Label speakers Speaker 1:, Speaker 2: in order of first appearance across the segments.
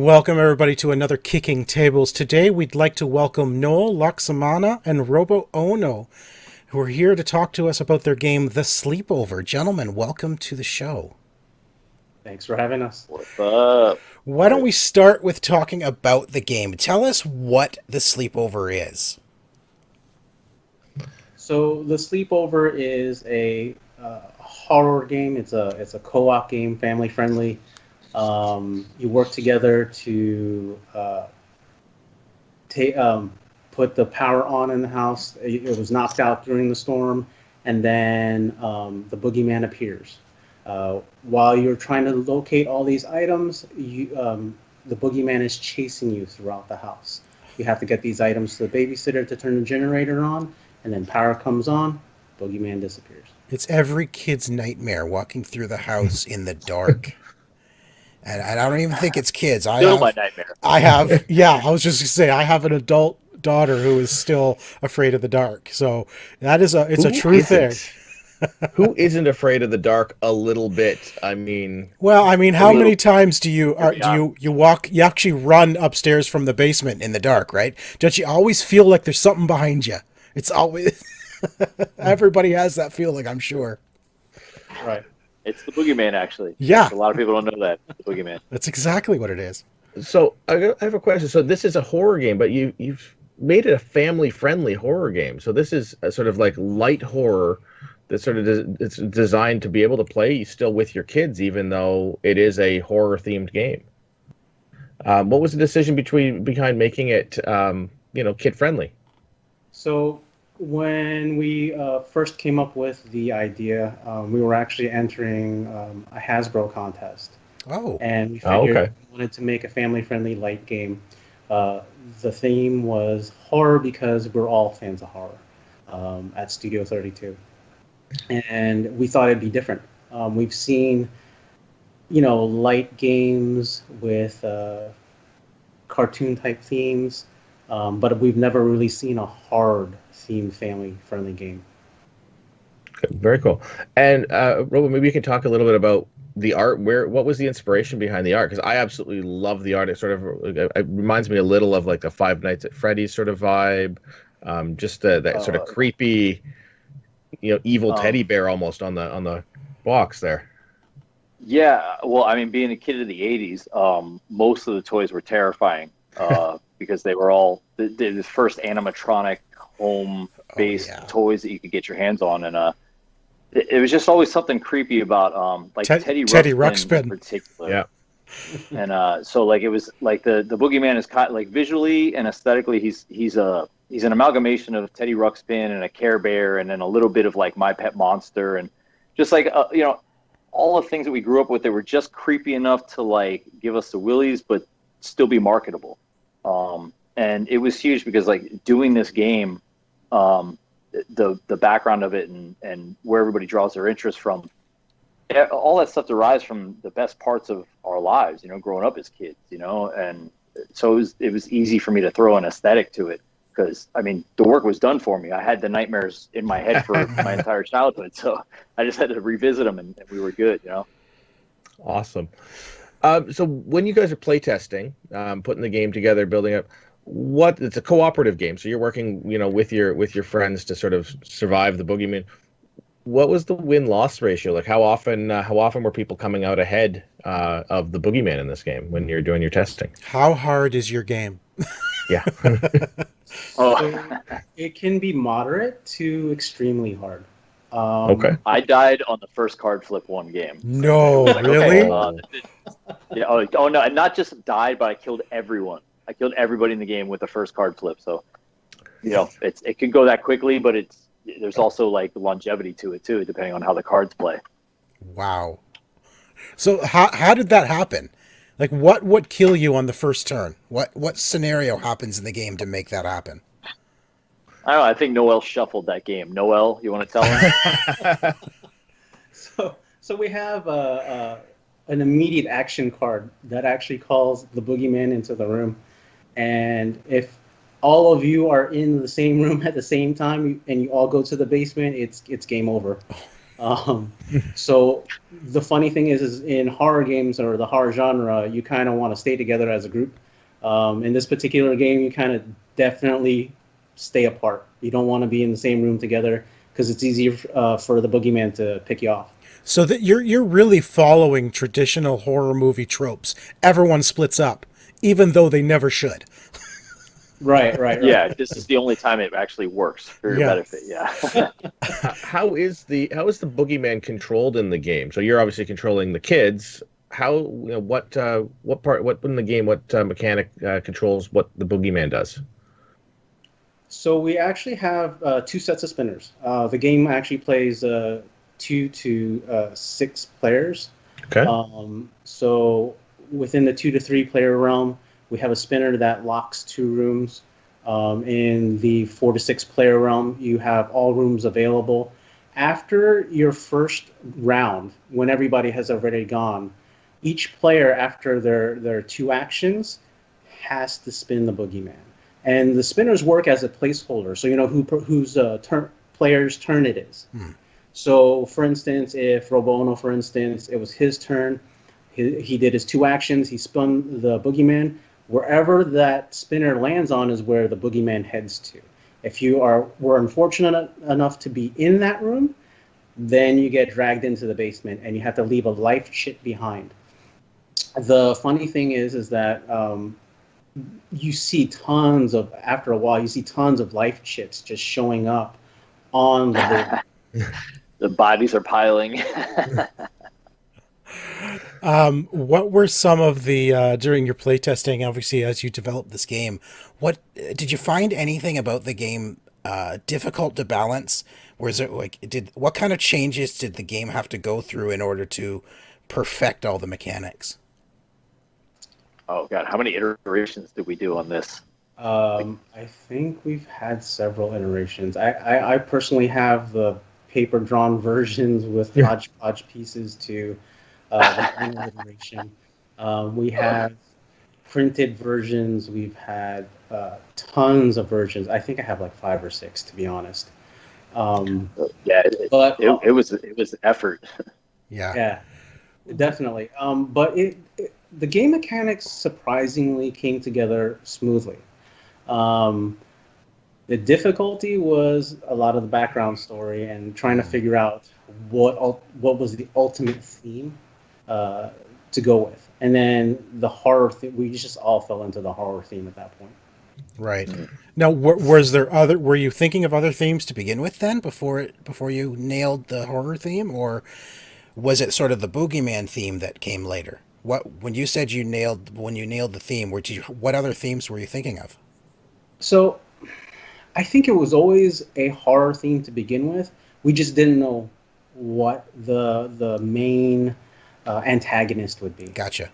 Speaker 1: Welcome everybody to another Kicking Tables. Today we'd like to welcome Noel Lacsamana and Robo Ohno, who are here to talk to us about their game, The Sleepover. Gentlemen, welcome to the show.
Speaker 2: Thanks for having us.
Speaker 3: What's up?
Speaker 1: Why don't we start with talking about the game? Tell us what The Sleepover is.
Speaker 2: So the Sleepover is a horror game. It's a co-op game, family friendly. You work together to put the power on in the house. It was knocked out during the storm, and then the Boogeyman appears. While you're trying to locate all these items, the Boogeyman is chasing you throughout the house. You have to get these items to the babysitter to turn the generator on, and then power comes on, Boogeyman disappears.
Speaker 1: It's every kid's nightmare, walking through the house in the dark. And I don't even think it's kids.
Speaker 3: Still my nightmare.
Speaker 1: I was just going to say, I have an adult daughter who is still afraid of the dark. So that is a true thing.
Speaker 4: Who isn't afraid of the dark a little bit? How
Speaker 1: many times do you actually run upstairs from the basement in the dark, right? Don't you always feel like there's something behind you? It's always everybody has that feeling, I'm sure.
Speaker 2: Right.
Speaker 3: It's the Boogeyman, actually.
Speaker 1: Yeah.
Speaker 3: A lot of people don't know that. The Boogeyman.
Speaker 1: That's exactly what it is.
Speaker 4: So I have a question. So this is a horror game, but you've made it a family-friendly horror game. So this is a sort of like light horror that sort of it's designed to be able to play still with your kids, even though it is a horror-themed game. What was the decision behind making it, kid-friendly?
Speaker 2: So when we first came up with the idea, we were actually entering a Hasbro contest.
Speaker 1: Oh.
Speaker 2: And we figured we wanted to make a family-friendly light game. The theme was horror because we're all fans of horror at Studio 32. And we thought it'd be different. We've seen, light games with cartoon-type themes, but we've never really seen a horror-themed family-friendly game.
Speaker 4: Very cool. And Robo, maybe you can talk a little bit about the art. What was the inspiration behind the art? Because I absolutely love the art. It sort of it reminds me a little of like the Five Nights at Freddy's sort of vibe. Just that sort of creepy, evil teddy bear almost on the box there.
Speaker 3: Yeah, well, being a kid of the 80s, most of the toys were terrifying because they were all the first animatronic home-based toys that you could get your hands on, and it was just always something creepy about Teddy Ruxpin in particular.
Speaker 4: Yeah.
Speaker 3: And so it was like the Boogeyman is like visually and aesthetically he's an amalgamation of Teddy Ruxpin and a Care Bear and then a little bit of like My Pet Monster and just like all the things that we grew up with that were just creepy enough to like give us the willies but still be marketable. And it was huge because like doing this game, the background of it and where everybody draws their interest from, all that stuff derives from the best parts of our lives, growing up as kids, and so it was easy for me to throw an aesthetic to it because the work was done for me. I had the nightmares in my head for my entire childhood, so I just had to revisit them and we were good,
Speaker 4: Awesome. So when you guys are playtesting, putting the game together, building up, it's a cooperative game, so you're working, with your friends to sort of survive the Boogeyman. What was the win-loss ratio? Like how often were people coming out ahead of the Boogeyman in this game when you're doing your testing?
Speaker 1: How hard is your game?
Speaker 4: Yeah.
Speaker 2: So it can be moderate to extremely hard.
Speaker 4: Okay.
Speaker 3: I died on the first card flip one game.
Speaker 1: No, really?
Speaker 3: Yeah. Oh no, and not just died, but I killed everyone. I killed everybody in the game with the first card flip. So, it can go that quickly, but there's also like longevity to it too, depending on how the cards play.
Speaker 1: Wow. So how did that happen? Like what would kill you on the first turn? What scenario happens in the game to make that happen?
Speaker 3: I don't know. I think Noel shuffled that game. Noel, you want to tell him?
Speaker 2: So we have an immediate action card that actually calls the Boogeyman into the room, and if all of you are in the same room at the same time and you all go to the basement, it's game over. Um, so the funny thing is in horror games or the horror genre, you kind of want to stay together as a group. In this particular game, you kind of definitely stay apart. You don't want to be in the same room together because it's easier for the boogeyman to pick you off.
Speaker 1: So that you're really following traditional horror movie tropes. Everyone splits up, even though they never should.
Speaker 2: Right, right, right.
Speaker 3: Yeah, this is the only time it actually works for your
Speaker 1: Yeah.
Speaker 3: benefit. Yeah.
Speaker 4: How is the boogeyman controlled in the game? So you're obviously controlling the kids. How what in the game what mechanic controls what the boogeyman does?
Speaker 2: So we actually have two sets of spinners. The game actually plays 2 to 6 players.
Speaker 4: Okay.
Speaker 2: So within the 2 to 3 player realm, we have a spinner that locks 2 rooms. In the 4 to 6 player realm, you have all rooms available. After your first round, when everybody has already gone, each player, after their 2 actions, has to spin the boogeyman. And the spinners work as a placeholder, so you know whose player's turn it is. So, for instance, if Robo Ohno, for instance, it was his turn, he did his 2 actions, he spun the boogeyman. Wherever that spinner lands on is where the boogeyman heads to. If you were unfortunate enough to be in that room, then you get dragged into the basement and you have to leave a life chit behind. The funny thing is that you see after a while, you see tons of life chits just showing up on the board.
Speaker 3: The bodies are piling.
Speaker 1: What were some of the during your playtesting? Obviously, as you developed this game, what did you find anything about the game difficult to balance? Was it like what kind of changes did the game have to go through in order to perfect all the mechanics?
Speaker 3: Oh God, how many iterations did we do on this?
Speaker 2: I think we've had several iterations. I personally have the paper drawn versions with hodgepodge pieces to the final iteration. We have printed versions. We've had tons of versions. I think I have like 5 or 6, to be honest.
Speaker 3: Yeah,
Speaker 2: But
Speaker 3: it was effort.
Speaker 1: Yeah.
Speaker 2: yeah, definitely. But the game mechanics surprisingly came together smoothly. Um, the difficulty was a lot of the background story and trying to figure out what was the ultimate theme to go with. And then the horror theme, we just all fell into the horror theme at that point.
Speaker 1: Right. Now, was there other? Were you thinking of other themes to begin with then, before you nailed the horror theme, or was it sort of the boogeyman theme that came later? When you said when you nailed the theme, what other themes were you thinking of?
Speaker 2: So I think it was always a horror theme to begin with. We just didn't know what the main antagonist would be.
Speaker 1: Gotcha.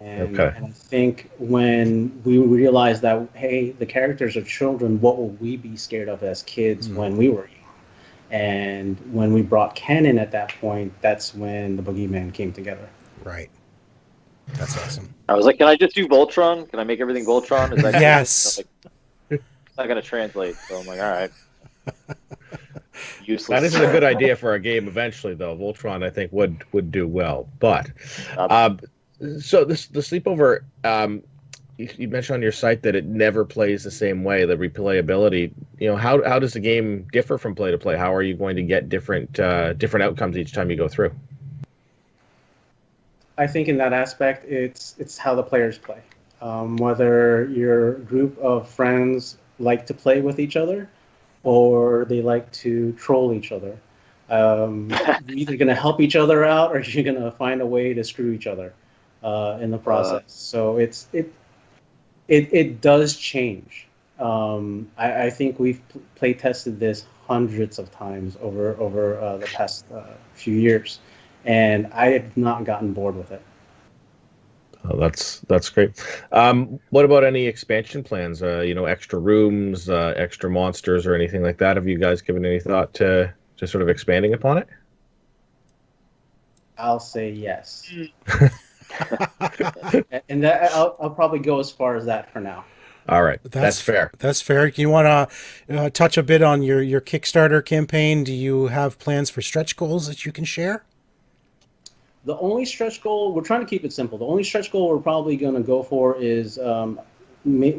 Speaker 2: And,
Speaker 4: Okay.
Speaker 2: and I think when we realized that, hey, the characters are children, what will we be scared of as kids when we were young? And when we brought Ken in at that point, that's when the Boogeyman came together.
Speaker 1: Right. That's awesome.
Speaker 3: I was like, can I just do Voltron? Can I make everything Voltron? Is that
Speaker 1: Yes.
Speaker 3: like, it's not going to translate. So I'm like, all right. Useless.
Speaker 4: That isn't a good idea for a game eventually, though. Voltron, I think, would do well. But so the Sleepover, you mentioned on your site that it never plays the same way. The replayability, how does the game differ from play to play? How are you going to get different outcomes each time you go through?
Speaker 2: I think in that aspect, it's how the players play. Whether your group of friends like to play with each other, or they like to troll each other. You're either going to help each other out, or you're going to find a way to screw each other in the process. So it does change. I think we've play tested this hundreds of times over the past few years, and I have not gotten bored with it.
Speaker 4: Oh, that's great. What about any expansion plans? Extra rooms, extra monsters, or anything like that? Have you guys given any thought to sort of expanding upon it?
Speaker 2: I'll say yes. And that I'll probably go as far as that for now.
Speaker 4: All right, that's fair.
Speaker 1: That's fair. You want to touch a bit on your Kickstarter campaign? Do you have plans for stretch goals that you can share?
Speaker 2: The only stretch goal, we're trying to keep it simple. The only stretch goal we're probably going to go for is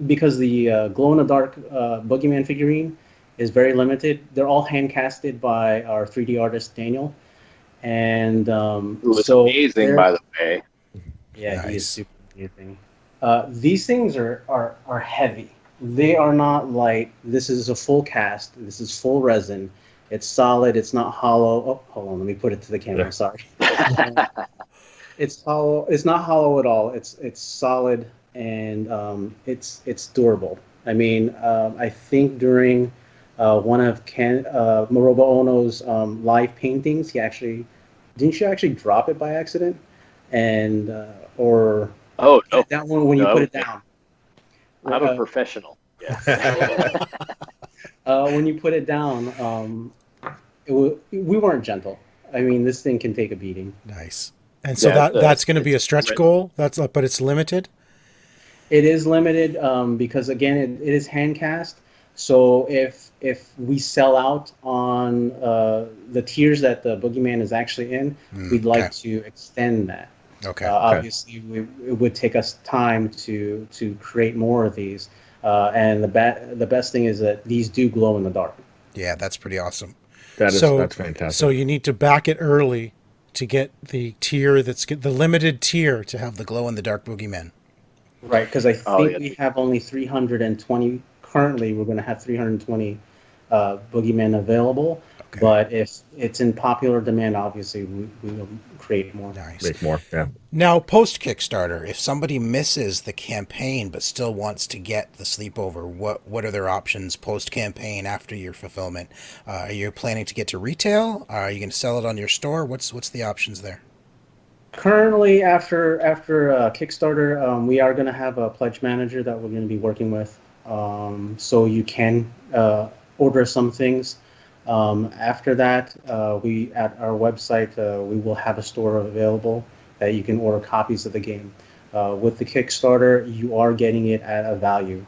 Speaker 2: because the glow-in-the-dark Boogeyman figurine is very limited. They're all hand-casted by our 3D artist, Daniel. And
Speaker 3: It was
Speaker 2: so
Speaker 3: amazing, by the way.
Speaker 2: Yeah,
Speaker 1: Nice.
Speaker 2: he is super amazing. These things are heavy. They are not light. This is a full cast. This is full resin. It's solid. It's not hollow. Oh, hold on. Let me put it to the camera.
Speaker 4: Yeah.
Speaker 2: Sorry. It's hollow. It's not hollow at all. It's solid and it's durable. I mean, I think during one of Robo Ohno's live paintings, didn't you actually drop it by accident? And or
Speaker 3: Oh no,
Speaker 2: that one when you
Speaker 3: No.
Speaker 2: put it down.
Speaker 3: I'm a professional. Yeah.
Speaker 2: When you put it down, we weren't gentle. I mean, this thing can take a beating.
Speaker 1: Nice. And so
Speaker 3: Yeah,
Speaker 1: that's going to be a
Speaker 3: it's
Speaker 1: stretch
Speaker 3: great.
Speaker 1: goal. But it's limited.
Speaker 2: It is limited because again, it is hand cast. So if we sell out on the tiers that the Boogeyman is actually in, we'd like
Speaker 1: okay.
Speaker 2: to extend that.
Speaker 1: Okay.
Speaker 2: Obviously, it would take us time to create more of these. And the best thing is that these do glow in the dark.
Speaker 1: Yeah, that's pretty awesome.
Speaker 4: That's
Speaker 1: So
Speaker 4: fantastic.
Speaker 1: you need to back it early to get the tier the limited tier to have the glow in the dark Boogeyman.
Speaker 2: Right, because I think
Speaker 3: Oh, yeah.
Speaker 2: we have only 320. Currently, we're going to have 320 Boogeymen available.
Speaker 1: Okay.
Speaker 2: But if it's in popular demand, obviously, we will create more.
Speaker 1: Nice.
Speaker 4: Make more. Yeah.
Speaker 1: Now, post Kickstarter, if somebody misses the campaign but still wants to get the Sleepover, what are their options post campaign after your fulfillment? Are you planning to get to retail? Are you going to sell it on your store? What's the options there?
Speaker 2: Currently, after Kickstarter, we are going to have a pledge manager that we're going to be working with. So you can order some things. After that, we at our website we will have a store available that you can order copies of the game. With the Kickstarter, you are getting it at a value.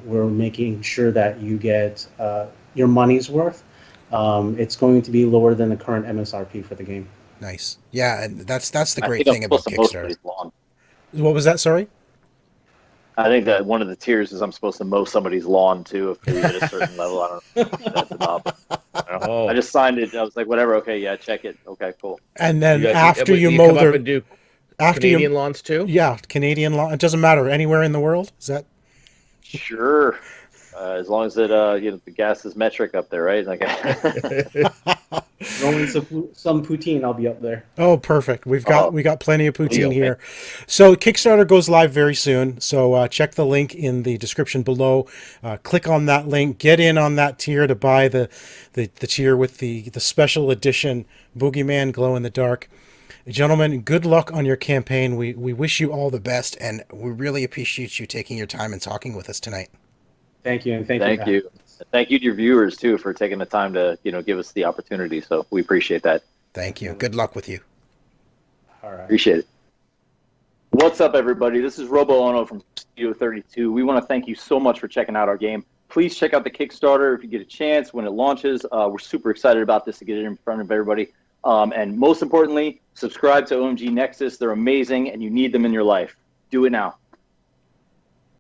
Speaker 2: We're making sure that you get your money's worth. It's going to be lower than the current MSRP for the game.
Speaker 1: Nice. Yeah, and that's the
Speaker 3: I
Speaker 1: great
Speaker 3: think I'm
Speaker 1: thing about
Speaker 3: supposed to mow
Speaker 1: Kickstarter.
Speaker 3: somebody's lawn.
Speaker 1: What was that? Sorry?
Speaker 3: I think that one of the tiers is I'm supposed to mow somebody's lawn too if they hit a certain level. I don't know if that's enough.
Speaker 4: Oh.
Speaker 3: I just signed it. I was like, whatever. Okay, yeah, check it. Okay, cool.
Speaker 1: And then
Speaker 4: You guys-
Speaker 1: after
Speaker 4: but
Speaker 1: you
Speaker 4: you
Speaker 1: mow
Speaker 4: come up
Speaker 1: their
Speaker 4: and do
Speaker 1: after
Speaker 4: Canadian
Speaker 1: you
Speaker 4: lawns too.
Speaker 1: yeah, Canadian law. It doesn't matter anywhere in the world. Is that
Speaker 3: Sure. As long as it, the gas is metric up there, right? Like,
Speaker 2: Throw in some poutine, I'll be up there.
Speaker 1: Oh, perfect. We got plenty of poutine
Speaker 3: Deal,
Speaker 1: here. So Kickstarter goes live very soon. So check the link in the description below. Click on that link. Get in on that tier to buy the tier with the special edition Boogeyman glow in the dark. Gentlemen, good luck on your campaign. We wish you all the best, and we really appreciate you taking your time and talking with us tonight.
Speaker 2: Thank you, and thank
Speaker 3: thank
Speaker 2: you.
Speaker 3: you. Thank you to your viewers too for taking the time to, give us the opportunity. So we appreciate that.
Speaker 1: Thank you. Good luck with you.
Speaker 2: All right.
Speaker 3: Appreciate it. What's up, everybody? This is Robo Ohno from Studio 32. We want to thank you so much for checking out our game. Please check out the Kickstarter if you get a chance when it launches. We're super excited about this to get it in front of everybody. And most importantly, subscribe to OMG Nexus. They're amazing, and you need them in your life. Do it now.